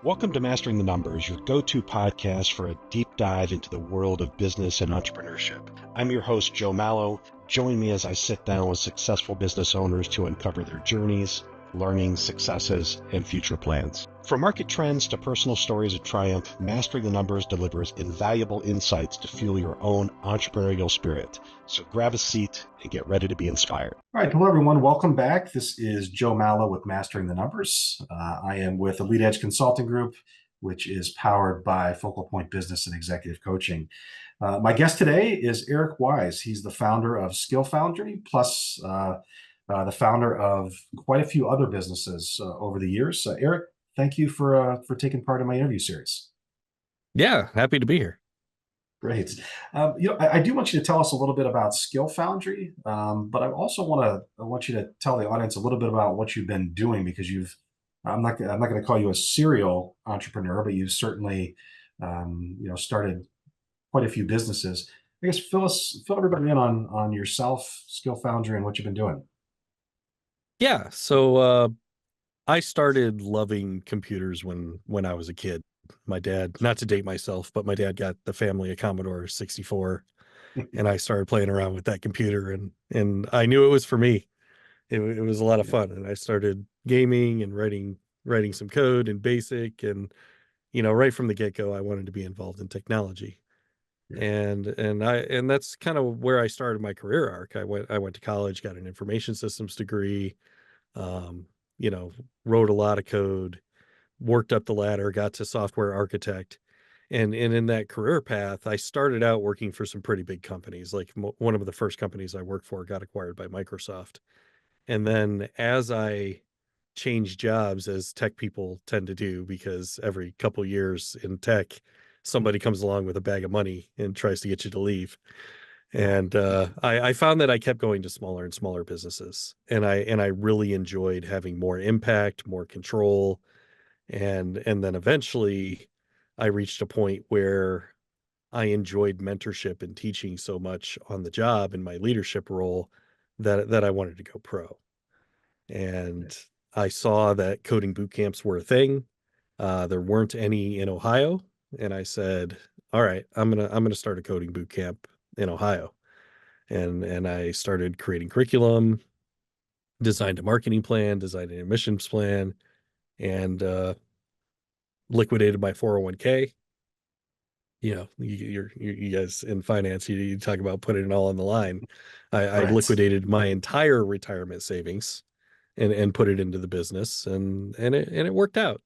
Welcome to Mastering the Numbers, your go-to podcast for a deep dive into the world of business and entrepreneurship. I'm your host, Joe Mallo. Join me as I sit down with successful business owners to uncover their journeys, learnings, successes, and future plans. From market trends to personal stories of triumph, Mastering the Numbers delivers invaluable insights to fuel your own entrepreneurial spirit. So grab a seat and get ready to be inspired. All right. Hello, everyone. Welcome back. This is Joe Mallo with Mastering the Numbers. I am with Elite Edge Consulting Group, which is powered by Focal Point Business and Executive Coaching. My guest today is Eric Wise. He's the founder of Skill Foundry, plus the founder of quite a few other businesses over the years. Eric, thank you for taking part in my interview series. Yeah, happy to be here. Great. I do want you to tell us a little bit about Skill Foundry, but I also want you to tell the audience a little bit about what you've been doing, because I'm not going to call you a serial entrepreneur, but you've certainly started quite a few businesses. I guess fill everybody in on yourself, Skill Foundry, and what you've been doing. Yeah, so I started loving computers when I was a kid. My dad, not to date myself, but my dad got the family a Commodore 64, and I started playing around with that computer, and I knew it was for me. It was a lot of fun, and I started gaming and writing some code in BASIC, and right from the get-go, I wanted to be involved in technology. And that's kind of where I started my career arc. I went to college, got an information systems degree, um, wrote a lot of code, worked up the ladder, got to software architect. And in that career path, I started out working for some pretty big companies. Like one of the first companies I worked for got acquired by Microsoft. And then as I changed jobs, as tech people tend to do, because every couple years in tech, somebody comes along with a bag of money and tries to get you to leave. And I found that I kept going to smaller and smaller businesses, and I really enjoyed having more impact, more control, and then eventually I reached a point where I enjoyed mentorship and teaching so much on the job in my leadership role that I wanted to go pro. And I saw that coding boot camps were a thing. There weren't any in Ohio, and I said, "All right, I'm gonna start a coding boot camp in Ohio." And I started creating curriculum, designed a marketing plan, designed an admissions plan, and liquidated my 401k. You guys in finance, you talk about putting it all on the line. I liquidated my entire retirement savings and put it into the business, and it worked out.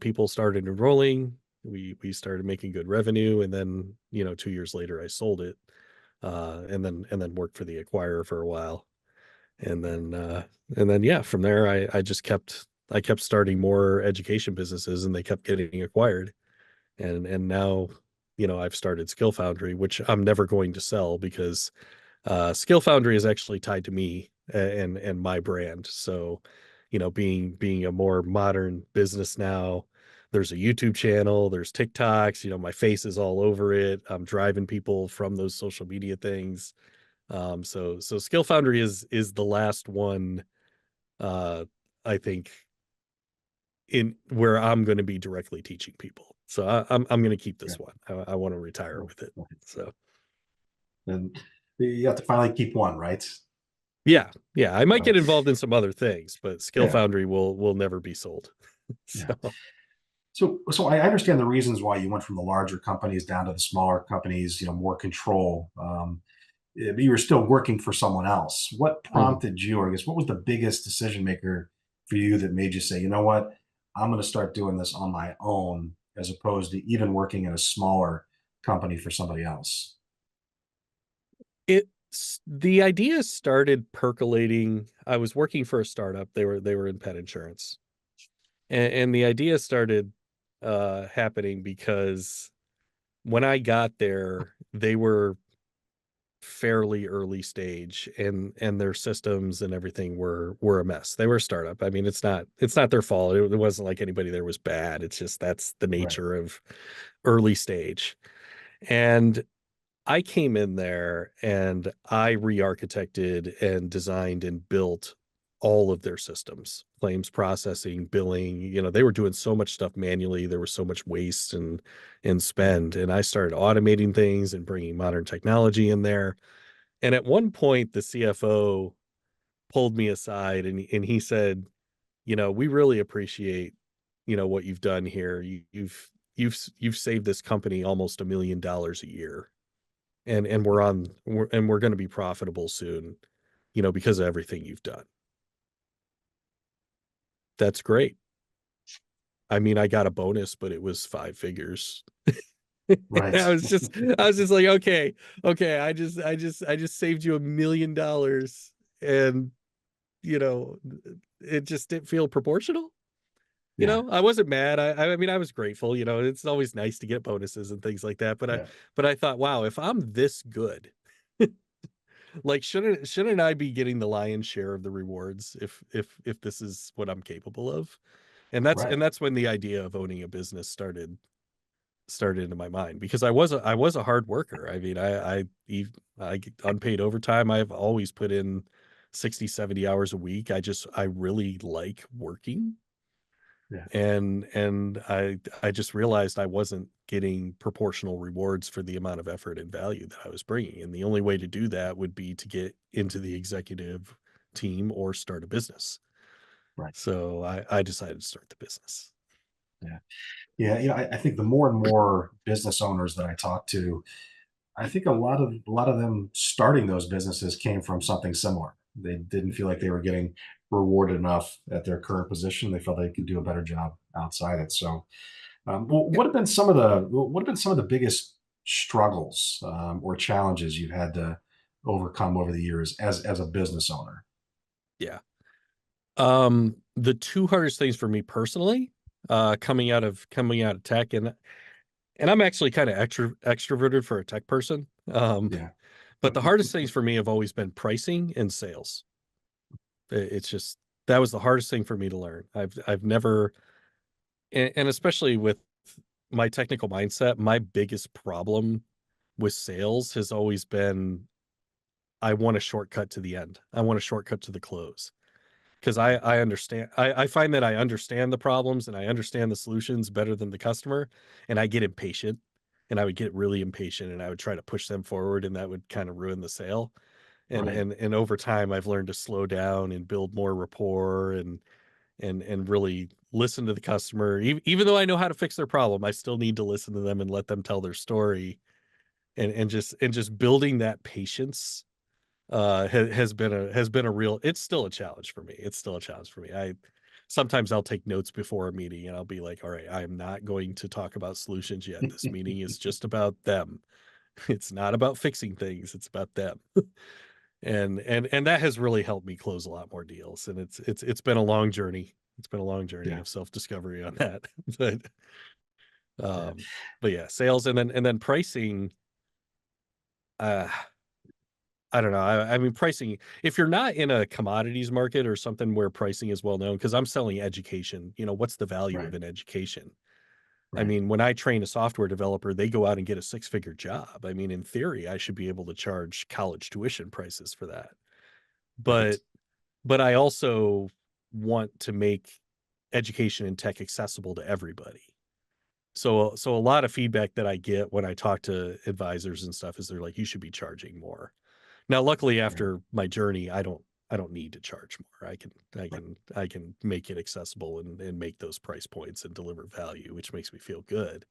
People started enrolling. We started making good revenue, and then 2 years later I sold it, and then worked for the acquirer for a while, and then yeah, from there I kept starting more education businesses, and they kept getting acquired, and now I've started Skill Foundry, which I'm never going to sell, because Skill Foundry is actually tied to me and my brand. So, being a more modern business now, there's a YouTube channel, there's TikToks, my face is all over it. I'm driving people from those social media things. So Skill Foundry is the last one, uh, I think, in where I'm going to be directly teaching people. So I'm going to keep this one. I want to retire with it. So, and you have to finally keep one, right? yeah, I might get involved in some other things, but Skill Yeah. Foundry will never be sold. Yeah. So I understand the reasons why you went from the larger companies down to the smaller companies, more control. But you were still working for someone else. What prompted you, or I guess, what was the biggest decision maker for you that made you say, you know what, I'm going to start doing this on my own, as opposed to even working in a smaller company for somebody else? The idea started percolating. I was working for a startup. They were in pet insurance, and the idea started happening because when I got there, they were fairly early stage, and their systems and everything were a mess. They were a startup. I mean, it's not their fault. It wasn't like anybody there was bad. It's just that's the nature of early stage. And I came in there and I re-architected and designed and built all of their systems, claims processing, billing. They were doing so much stuff manually. There was so much waste and spend. And I started automating things and bringing modern technology in there. And at one point, the CFO pulled me aside and he said, we really appreciate, what you've done here. You've saved this company almost $1 million a year. And we're going to be profitable soon, because of everything you've done. That's great. I mean, I got a bonus, but it was 5 figures. I Right. was just, I was just like, okay, okay. I just saved you $1 million, and you know, it just didn't feel proportional. Yeah. I wasn't mad. I mean, I was grateful. It's always nice to get bonuses and things like that. Yeah. But I thought, wow, if I'm this good, like, shouldn't I be getting the lion's share of the rewards if this is what I'm capable of? Right. And that's when the idea of owning a business started into my mind, because I was a hard worker. I mean, I get unpaid overtime. I've always put in 60, 70 hours a week. I really like working. Yeah. And I just realized I wasn't getting proportional rewards for the amount of effort and value that I was bringing. And the only way to do that would be to get into the executive team or start a business. Right. So I decided to start the business. Yeah. Yeah. I think the more and more business owners that I talk to, I think a lot of them starting those businesses came from something similar. They didn't feel like they were getting rewarded enough at their current position. They felt they could do a better job outside it. So, Yeah. what have been some of the biggest struggles or challenges you've had to overcome over the years as a business owner? Yeah. The two hardest things for me personally, coming out of tech, and I'm actually kind of extroverted for a tech person. Yeah. But the hardest things for me have always been pricing and sales. It's just that was the hardest thing for me to learn. I've never, and especially with my technical mindset, my biggest problem with sales has always been I want a shortcut to the end. I want a shortcut to the close. Because I understand, I find that I understand the problems and I understand the solutions better than the customer, and I get impatient, and I would get really impatient, and I would try to push them forward, and that would kind of ruin the sale. And Right. and and over time I've learned to slow down and build more rapport and really listen to the customer. Even though I know how to fix their problem, I still need to listen to them and let them tell their story, and just building that patience has been a real, it's still a challenge for me. It's still a challenge for me. I sometimes I'll take notes before a meeting and I'll be like, all right, I am not going to talk about solutions yet. This meeting is just about them. It's not about fixing things, it's about them. And that has really helped me close a lot more deals. And it's been a long journey. It's been a long journey Yeah. of self-discovery on that. But Yeah. um but yeah, sales and then pricing. uh I don't know. I mean, pricing, if you're not in a commodities market or something where pricing is well known, because I'm selling education, what's the value of Right. an education? I Right. mean, when I train a software developer, they go out and get a six-figure job. I mean, in theory, I should be able to charge college tuition prices for that. Right. But but I also want to make education and tech accessible to everybody. So a lot of feedback that I get when I talk to advisors and stuff is they're like, you should be charging more. Now, luckily, Yeah. after my journey, I don't need to charge more. I can I Right. can I can make it accessible and make those price points and deliver value, which makes me feel good.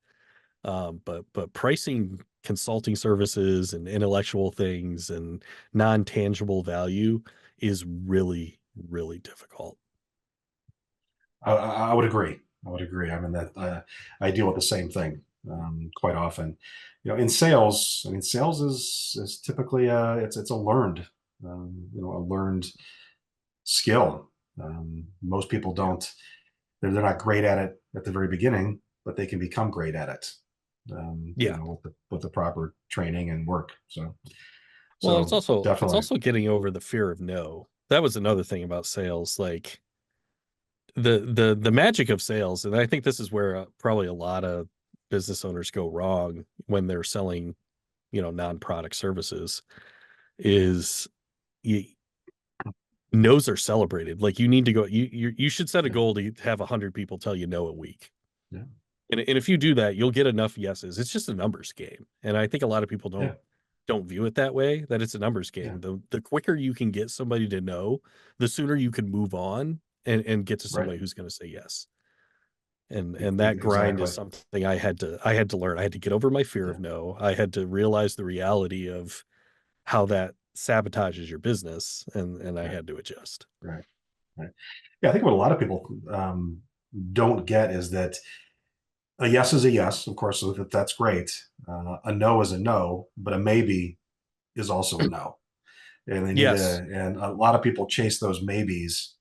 But pricing consulting services and intellectual things and non-tangible value is really, really difficult. I would agree. I would agree. I mean that I deal with the same thing quite often. In sales, I mean, sales is typically it's a learned a learned skill. Most people Yeah. don't. They're not great at it at the very beginning, but they can become great at it. Yeah. With the proper training and work. So Well, it's so also it's definitely. also getting over the fear of no. That was another thing about sales. Like, the magic of sales, and I think this is where probably a lot of business owners go wrong when they're selling, non-product services, is you no's are celebrated. Like you need to go, you should set a goal to have 100 people tell you no a week. Yeah. And if you do that, you'll get enough yeses. It's just a numbers game. And I think a lot of people Yeah. don't view it that way, that it's a numbers Yeah. game. The quicker you can get somebody to know, the sooner you can move on and get to Right. somebody who's going to say yes. And that grind is Exactly. something I had to learn. I had to get over my fear Yeah. of no. I had to realize the reality of how that sabotages your business, and I Right. had to adjust. Right. Right. Yeah. I think what a lot of people don't get is that a yes is a yes, of course, so that's great. A no is a no, but a maybe is also a no. And they need to, Yes. and a lot of people chase those maybes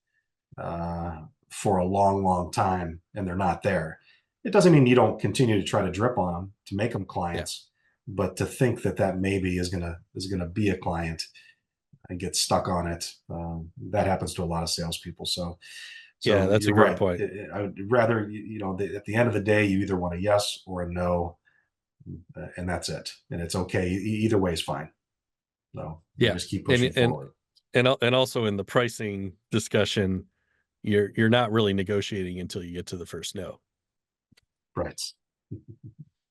for a long, long time, and they're not there. It doesn't mean you don't continue to try to drip on them to make them Yeah. clients, but to think that that maybe is gonna be a client and get stuck on it, that happens to a lot of salespeople. So, Yeah, so that's a you're great right. point. I would rather, at the end of the day, you either want a yes or a no, and that's it. And it's okay. Either way is fine. So you Yeah. just keep And pushing and forward. and also in the pricing discussion, you're not really negotiating until you get to the first no. Right.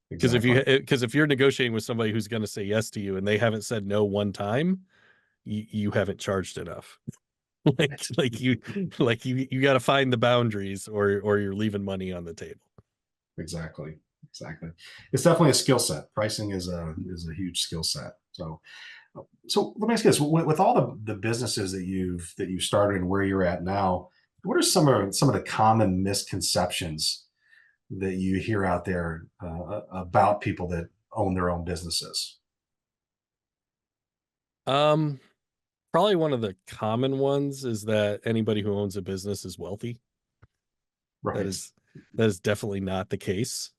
Because Exactly. if you're negotiating with somebody who's going to say yes to you and they haven't said no one time, you haven't charged enough. like Right. you got to find the boundaries, or you're leaving money on the table. Exactly. Exactly. It's definitely a skill set. Pricing is a huge skill set. So let me ask you this: with all the businesses that you've started and where you're at now, what are some of the common misconceptions that you hear out there about people that own their own businesses? Um, Probably one of the common ones is that anybody who owns a business is wealthy. That Right. is that is definitely not the case.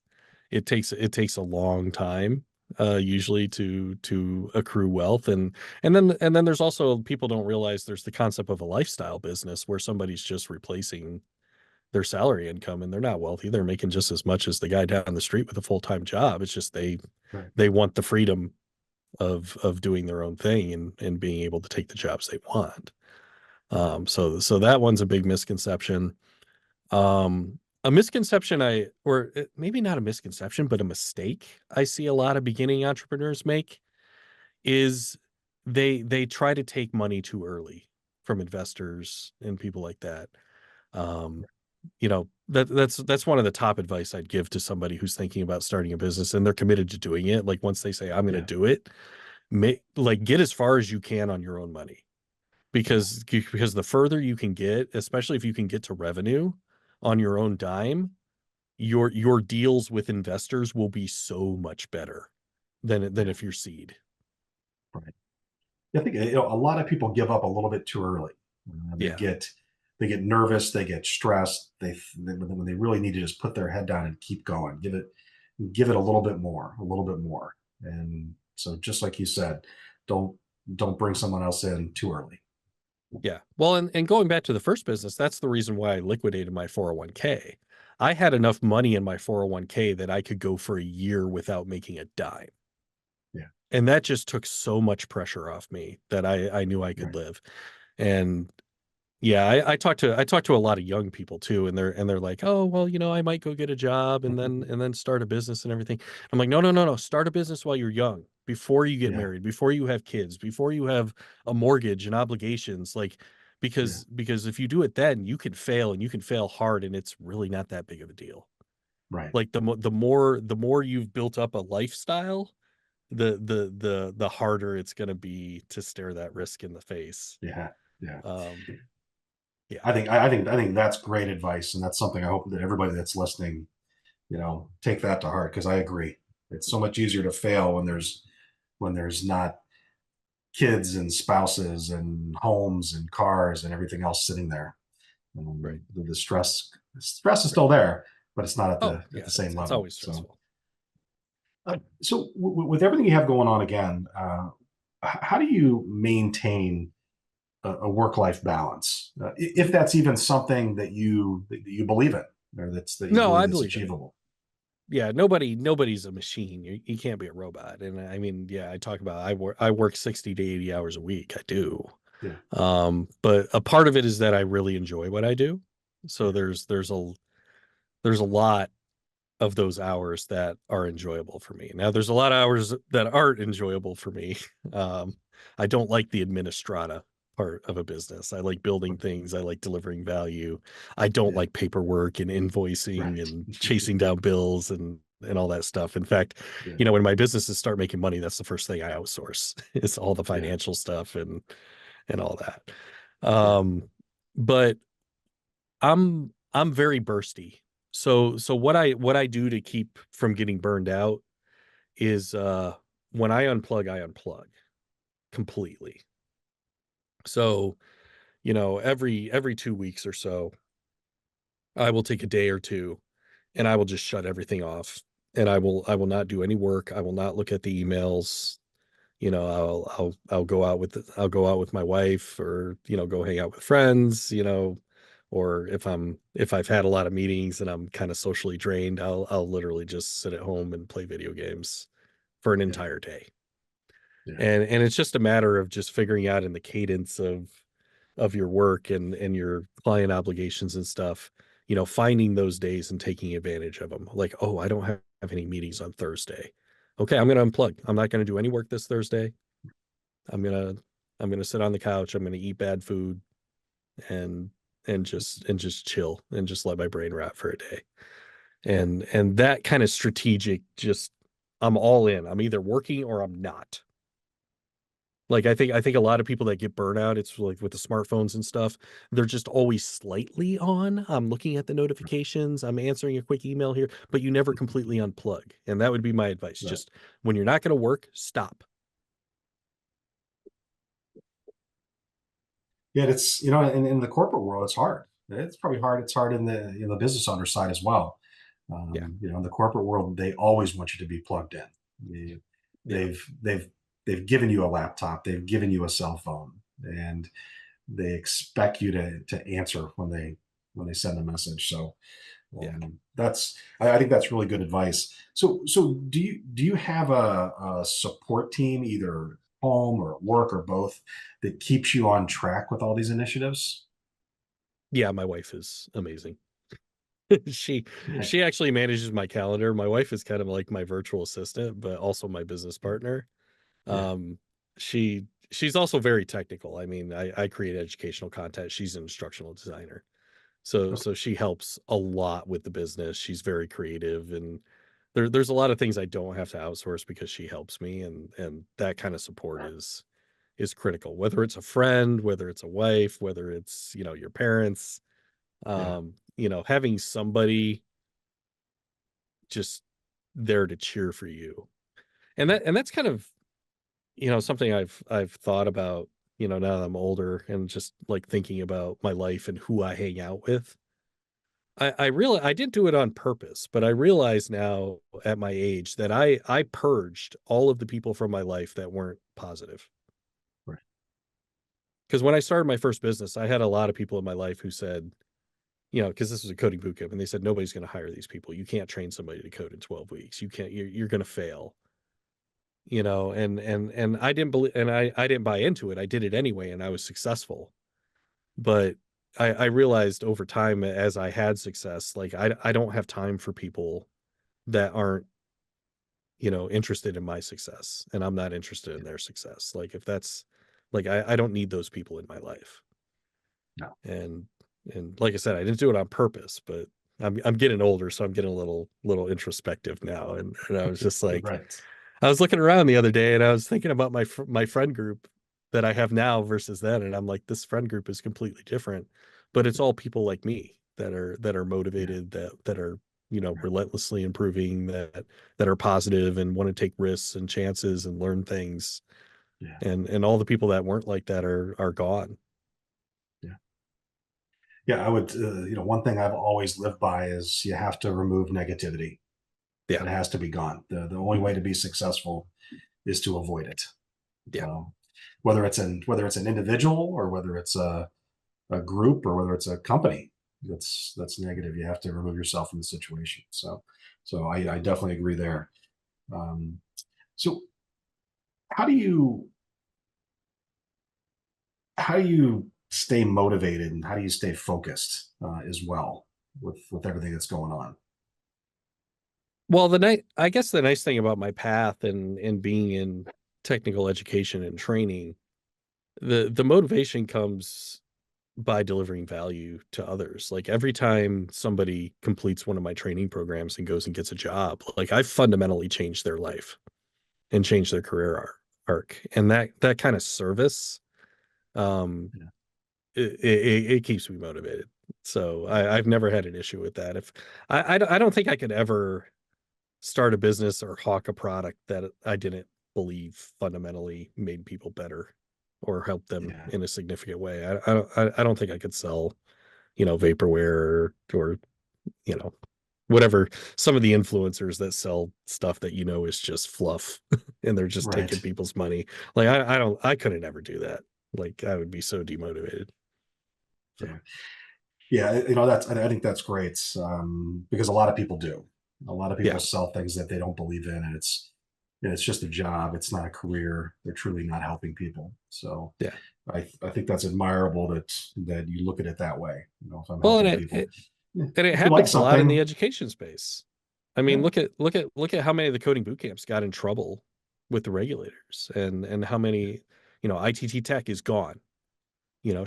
It takes a long time, usually to accrue wealth, and then there's also, people don't realize there's the concept of a lifestyle business where somebody's just replacing their salary income, and they're not wealthy. They're making just as much as the guy down the street with a full-time job. It's just Right. they want the freedom of doing their own thing and being able to take the jobs they want. So that one's a big misconception. A misconception or maybe not a misconception, but a mistake I see a lot of beginning entrepreneurs make is they try to take money too early from investors and people like that. Um, that's one of the top advice I'd give to somebody who's thinking about starting a business and they're committed to doing it. Like once they say, I'm going to Yeah. do it, get as far as you can on your own money, Yeah. because the further you can get, especially if you can get to revenue on your own dime, your deals with investors will be so much better than Yeah. if you're seed. Right. I think a lot of people give up a little bit too early. They Yeah. get nervous, they get stressed. When they really need to just put their head down and keep going, give it a little bit more. And so, just like you said, don't don't bring someone else in too early. Yeah. Well, and going back to the first business, that's the reason why I liquidated my 401k. I had enough money in my 401k that I could go for a year without making a dime. Yeah. And that just took so much pressure off me that I knew I could Right. live. And yeah, I talk to a lot of young people too, and they're like, oh well, I might go get a job and then start a business and everything. I'm like, no, no, no, no. Start a business while you're young, before you get Yeah. married, before you have kids, before you have a mortgage and obligations. Like, Yeah. because if you do it then, you can fail, and you can fail hard, and it's really not that big of a deal. Right. Like the more you've built up a lifestyle, the harder it's going to be to stare that risk in the face. Yeah. Yeah. Um, yeah, I think that's great advice, and that's something I hope that everybody that's listening, take that to heart, because I agree. It's so much easier to fail when there's not kids and spouses and homes and cars and everything else sitting there. right, The stress is right. still there, but it's not at Oh, the at yeah, the same it's level. always So, stressful. with everything you have going on again, how do you maintain a work life balance, if that's even something that you believe in, or that you No, believe I that's believe in it. achievable? Yeah, nobody's a machine. You can't be a robot. And I mean, yeah, I talk about I work 60 to 80 hours a week. I do. Yeah. But a part of it is that I really enjoy what I do. So Yeah. there's a lot of those hours that are enjoyable for me. Now there's a lot of hours that aren't enjoyable for me. Um, I don't like the administrata part of a business. I like building things. I like delivering value. I don't Yeah. like paperwork and invoicing Right. and chasing down bills and all that stuff. In fact, Yeah. when my businesses start making money, that's the first thing I outsource is all the Yeah. financial stuff and all that. Yeah. But I'm very bursty. So what I do to keep from getting burned out is when I unplug completely. So, every 2 weeks or so, I will take a day or two and I will just shut everything off. And I will not do any work. I will not look at the emails. I'll go out with my wife, or go hang out with friends, or if I've had a lot of meetings and I'm kind of socially drained, I'll literally just sit at home and play video games for an Yeah. entire day. Yeah. And it's just a matter of just figuring out in the cadence of your work and your client obligations and stuff, finding those days and taking advantage of them. Like, oh, I don't have any meetings on Thursday. Okay, I'm going to unplug. I'm not going to do any work this Thursday. I'm going to I'm going to sit on the couch. I'm going to eat bad food and just chill and just let my brain rot for a day. Yeah. And that kind of strategic, just I'm all in. I'm either working or I'm not. Like I think a lot of people that get burnout, it's like with the smartphones and stuff, they're just always slightly on. I'm looking at the notifications, I'm answering a quick email here, but you never completely unplug. And that would be my advice. Right. Just when you're not going to work, stop. Yeah. It's, in the corporate world, it's hard. It's probably hard. It's hard in the business owner side as well. Yeah. In the corporate world, they always want you to be plugged in. Yeah. They've given you a laptop, they've given you a cell phone, and they expect you to answer when they send a message. So Yeah. I think that's really good advice. So do you have a support team, either home or at work or both, that keeps you on track with all these initiatives? Yeah, my wife is amazing. she Right. she actually manages my calendar. My wife is kind of like my virtual assistant, but also my business partner. Yeah. Um, she's also very technical. I mean, I create educational content. She's an instructional designer. So Okay. so she helps a lot with the business. She's very creative, and there's a lot of things I don't have to outsource because she helps me, and that kind of support is critical. Whether it's a friend, whether it's a wife, whether it's, your parents, Yeah. having somebody just there to cheer for you. And that's kind of, something I've thought about, now that I'm older and just like thinking about my life and who I hang out with. I didn't do it on purpose, but I realize now at my age that I purged all of the people from my life that weren't positive. Right. Because when I started my first business, I had a lot of people in my life who said, because this was a coding boot camp, and they said nobody's going to hire these people. You can't train somebody to code in 12 weeks. You can't. You're going to fail. And I didn't believe, and I didn't buy into it. I did it anyway, and I was successful. But I realized over time, as I had success, like I don't have time for people that aren't, interested in my success, and I'm not interested in their success. Like if that's like I don't need those people in my life. No. And like I said, I didn't do it on purpose, but I'm getting older, so I'm getting a little introspective now. And I was just like, Right. I was looking around the other day and I was thinking about my friend group that I have now versus then, and I'm like, this friend group is completely different, but it's all people like me that are Yeah. motivated, that are, Right. relentlessly improving, that are positive and want to take risks and chances and learn things. Yeah. And all the people that weren't like that are gone. Yeah. Yeah. I would, one thing I've always lived by is you have to remove negativity. Yeah. It has to be gone. The only way to be successful is to avoid it. Yeah. So whether it's an individual, or whether it's a group, or whether it's a company that's negative, you have to remove yourself from the situation. So I definitely agree there. So how do you how do you stay motivated and how do you stay focused as well with everything that's going on? Well, I guess the nice thing about my path and being in technical education and training, the motivation comes by delivering value to others. Like every time somebody completes one of my training programs and goes and gets a job, like I've fundamentally changed their life and changed their career arc. And that kind of service, um, Yeah, it keeps me motivated. So I've never had an issue with that. If I don't think I could ever start a business or hawk a product that I didn't believe fundamentally made people better or help them yeah, in a significant way. I don't think I could sell, vaporware or, you know, whatever, some of the influencers that sell stuff that is just fluff and they're just taking right. people's money. Like I couldn't ever do that. Like I would be so demotivated. Yeah. So Yeah, I think that's great because a lot of people do. A lot of people yeah, sell things that they don't believe in, and it's just a job. It's not a career. They're truly not helping people. So yeah. I think that's admirable that you look at it that way. If I'm Well, and helping it, people, it yeah, and it if you like happens a lot in the something, education space. I mean, yeah, look at how many of the coding boot camps got in trouble with the regulators and how many, ITT Tech is gone,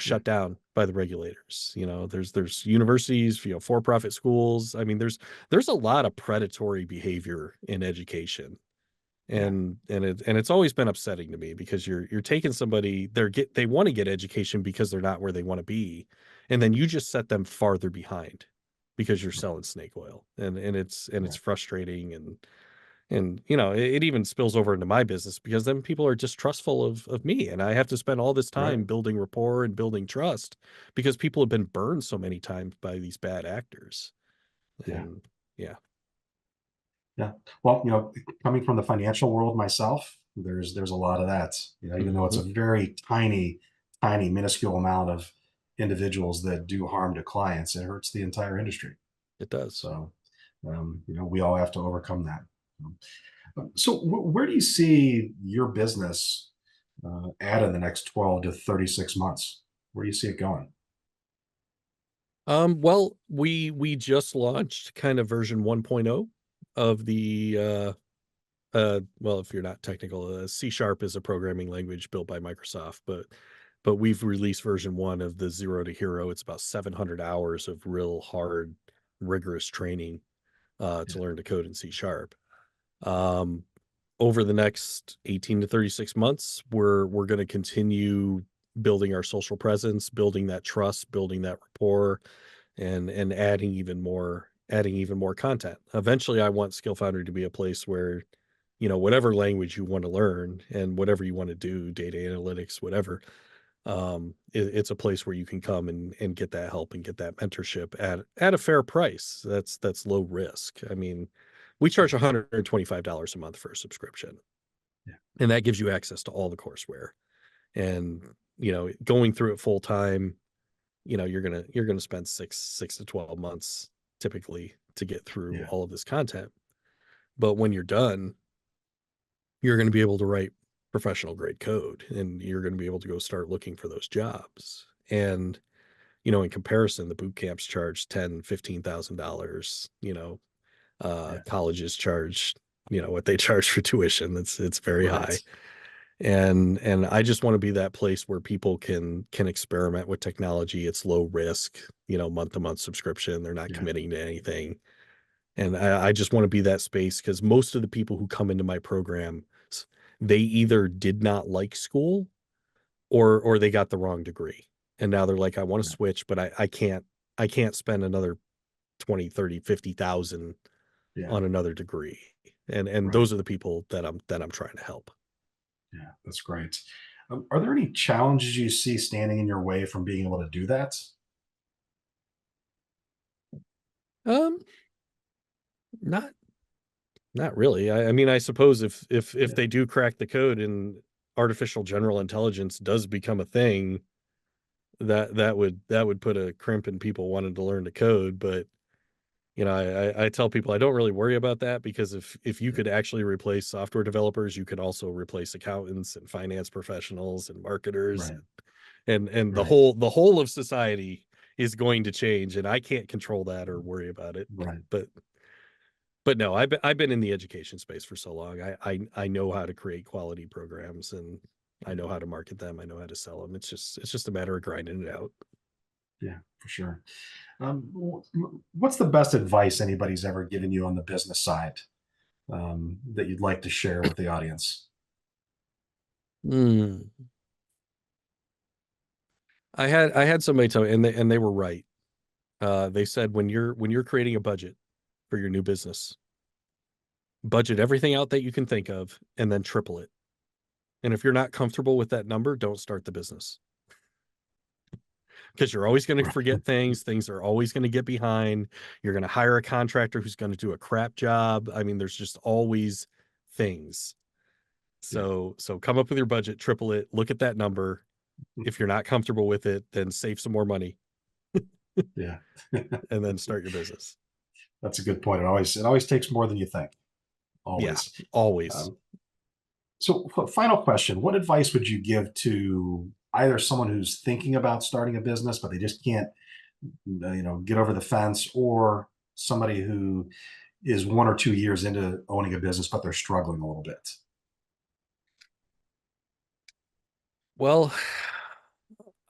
yeah, shut down by the regulators. There's universities, for-profit schools. I mean, there's a lot of predatory behavior in education. yeah, And it's always been upsetting to me because you're taking somebody, they want to get education because they're not where they want to be, and then you just set them farther behind because you're right, selling snake oil, and it's yeah, frustrating, and it even spills over into my business because then people are distrustful of me, and I have to spend all this right, time building rapport and building trust because people have been burned so many times by these bad actors. yeah. And yeah. Yeah. Well, coming from the financial world myself, there's a lot of that. Even though it's Hmm. a very tiny, tiny, minuscule amount of individuals that do harm to clients, it hurts the entire industry. It does. So, we all have to overcome that. So, where do you see your business at in the next 12 to 36 months? Where do you see it going? Well, we just launched kind of version 1.0 of the well, if you're not technical, C# is a programming language built by Microsoft, but we've released version 1 of the Zero to Hero. It's about 700 hours of real hard, rigorous training Yeah, to learn to code in C#. Um, Over the next 18 to 36 months, we're going to continue building our social presence, building that trust, building that rapport, and adding even more content. Eventually, I want Skill Foundry to be a place where, whatever language you want to learn and whatever you want to do, data analytics, whatever, it's a place where you can come and get that help and get that mentorship at a fair price. That's low risk. I mean, we charge $125 a month for a subscription, yeah, and that gives you access to all the courseware. And going through it full time, you're gonna spend six to 12 months typically to get through yeah, all of this content. But when you're done, you're going to be able to write professional grade code, and you're going to be able to go start looking for those jobs. And in comparison, the boot camps charge $10,000, $15,000. yeah. Colleges charge what they charge for tuition. It's very high. Right. And I just want to be that place where people can experiment with technology. It's low risk, month to month subscription. They're not Yeah, committing to anything. And I just want to be that space because most of the people who come into my program, they either did not like school or they got the wrong degree. And now they're like, I want to right. switch, but I can't spend another 20, 30, 50,000 Yeah, on another degree. And right. those are the people that I'm trying to help. Yeah, that's great. Are there any challenges you see standing in your way from being able to do that? Um, not Not really. I mean, I suppose if Yeah, they do crack the code and artificial general intelligence does become a thing, that would put a crimp in people wanting to learn to code. But I tell people I don't really worry about that because if you yeah, could actually replace software developers, you could also replace accountants and finance professionals and marketers right. and Right. the whole of society is going to change, and I can't control that or worry about it. Right. But no, I've been in the education space for so long. I know how to create quality programs, and I know how to market them. I know how to sell them. It's just a matter of grinding it out. Yeah, for sure. What's the best advice anybody's ever given you on the business side, that you'd like to share with the audience? Mm. I had somebody tell me, and they were right. They said when you're creating a budget for your new business, budget everything out that you can think of, and then triple it. And if you're not comfortable with that number, don't start the business, because you're always going to Right. forget things. Things are always going to get behind. You're going to hire a contractor who's going to do a crap job. I mean, there's just always things. Yeah. So come up with your budget, triple it, look at that number. If you're not comfortable with it, then save some more money Yeah. and then start your business. That's a good point. It always takes more than you think. Yeah, Always. always. Um, so, final question: what advice would you give to either someone who's thinking about starting a business but they just can't, get over the fence, or somebody who is 1 or 2 years into owning a business but they're struggling a little bit? Well,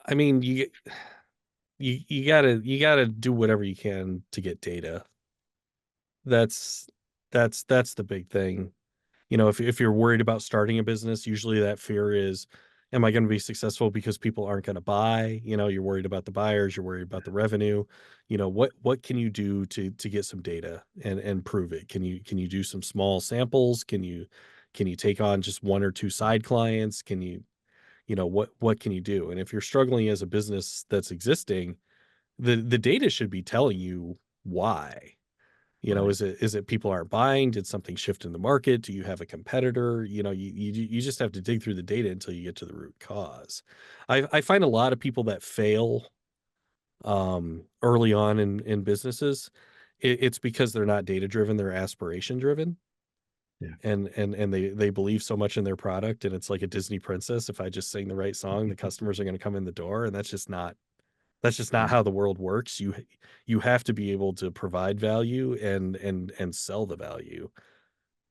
I mean, you gotta do whatever you can to get data. That's that's the big thing. You know, if you're worried about starting a business, usually that fear is, am I going to be successful because people aren't going to buy? You know, you're worried about the buyers, you're worried about the revenue. You know, what can you do to get some data and prove it? Can you do some small samples? Can you take on just one or two side clients? Can you know, what can you do? And if you're struggling as a business that's existing, the data should be telling you why. You know, Right. is it people aren't buying? Did something shift in the market? Do you have a competitor? You know, you just have to dig through the data until you get to the root cause. I find a lot of people that fail early on in businesses, it's because they're not data driven, they're aspiration driven. Yeah. And they believe so much in their product, and it's like a Disney princess. If I just sing the right song, the customers are going to come in the door, and that's just not Right. how the world works. You have to be able to provide value and sell the value,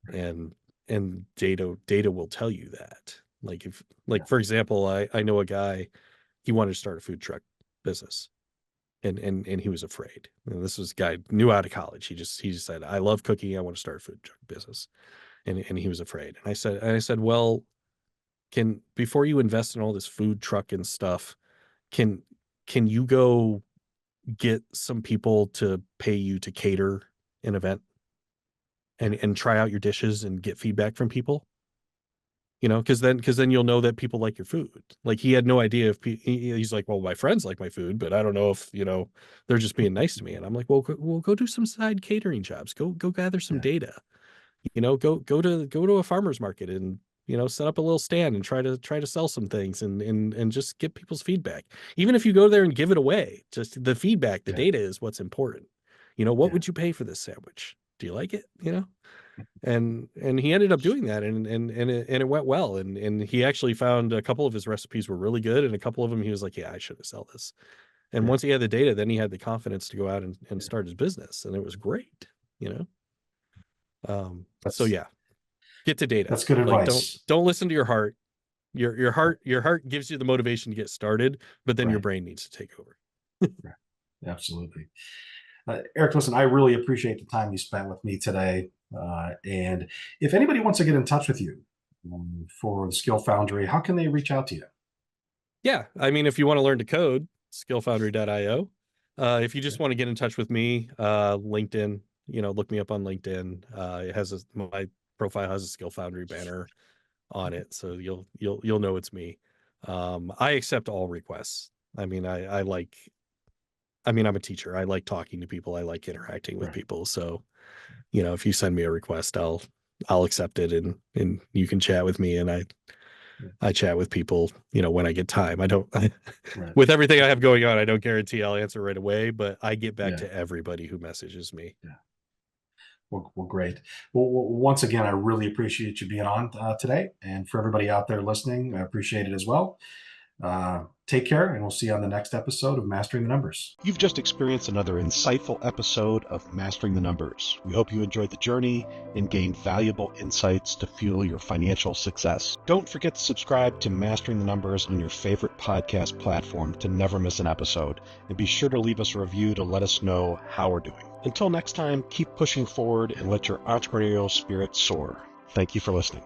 Right. and data will tell you that. Like, if, Yeah. like, for example, I know a guy, he wanted to start a food truck business, and he was afraid. And this was a guy new out of college. He just said, I love cooking, I want to start a food truck business. And he was afraid. And I said, well, can before you invest in all this food truck and stuff, can you go get some people to pay you to cater an event Yeah. and try out your dishes and get feedback from people? You know, because then you'll know that people like your food. Like, he had no idea if he's like, well, my friends like my food, but I don't know if, you know, they're just being nice to me. And I'm like, well, go do some side catering jobs. Go gather some Yeah. data. You know, go to a farmer's market and, you know, set up a little stand and try to sell some things and just get people's feedback. Even if you go there and give it away, just the feedback, the Yeah. data is what's important. You know, what Yeah. would you pay for this sandwich? Do you like it? You know? And he ended up doing that, and it went well. And he actually found a couple of his recipes were really good, and a couple of them he was like, yeah, I should have sell this. And Yeah. once he had the data, then he had the confidence to go out and Yeah. start his business, and it was great, you know? So That's yeah, get to data. that's good Like, advice. don't listen to your heart. Your heart gives you the motivation to get started, but then your Right. brain needs to take over. Right. Absolutely. Eric, listen, I really appreciate the time you spent with me today. And if anybody wants to get in touch with you, for the Skill Foundry, how can they reach out to you? Yeah, I mean, if you want to learn to code, skillfoundry.io. If you just Okay. want to get in touch with me, LinkedIn, you know, look me up on LinkedIn. It has my profile has a Skill Foundry banner on it, so you'll know it's me. I accept all requests. I mean, I mean, I'm a teacher. I like talking to people. I like interacting with Right. people. So, you know, if you send me a request, I'll accept it, and you can chat with me. And Yeah. I chat with people, you know, when I get time. I don't Right. with everything I have going on, I don't guarantee I'll answer right away, but I get back Yeah. to everybody who messages me. Yeah. Well, great. Well, once again, I really appreciate you being on today. And for everybody out there listening, I appreciate it as well. Take care, and we'll see you on the next episode of Mastering the Numbers. You've just experienced another insightful episode of Mastering the Numbers. We hope you enjoyed the journey and gained valuable insights to fuel your financial success. Don't forget to subscribe to Mastering the Numbers on your favorite podcast platform to never miss an episode, and be sure to leave us a review to let us know how we're doing. Until next time, keep pushing forward and let your entrepreneurial spirit soar. Thank you for listening.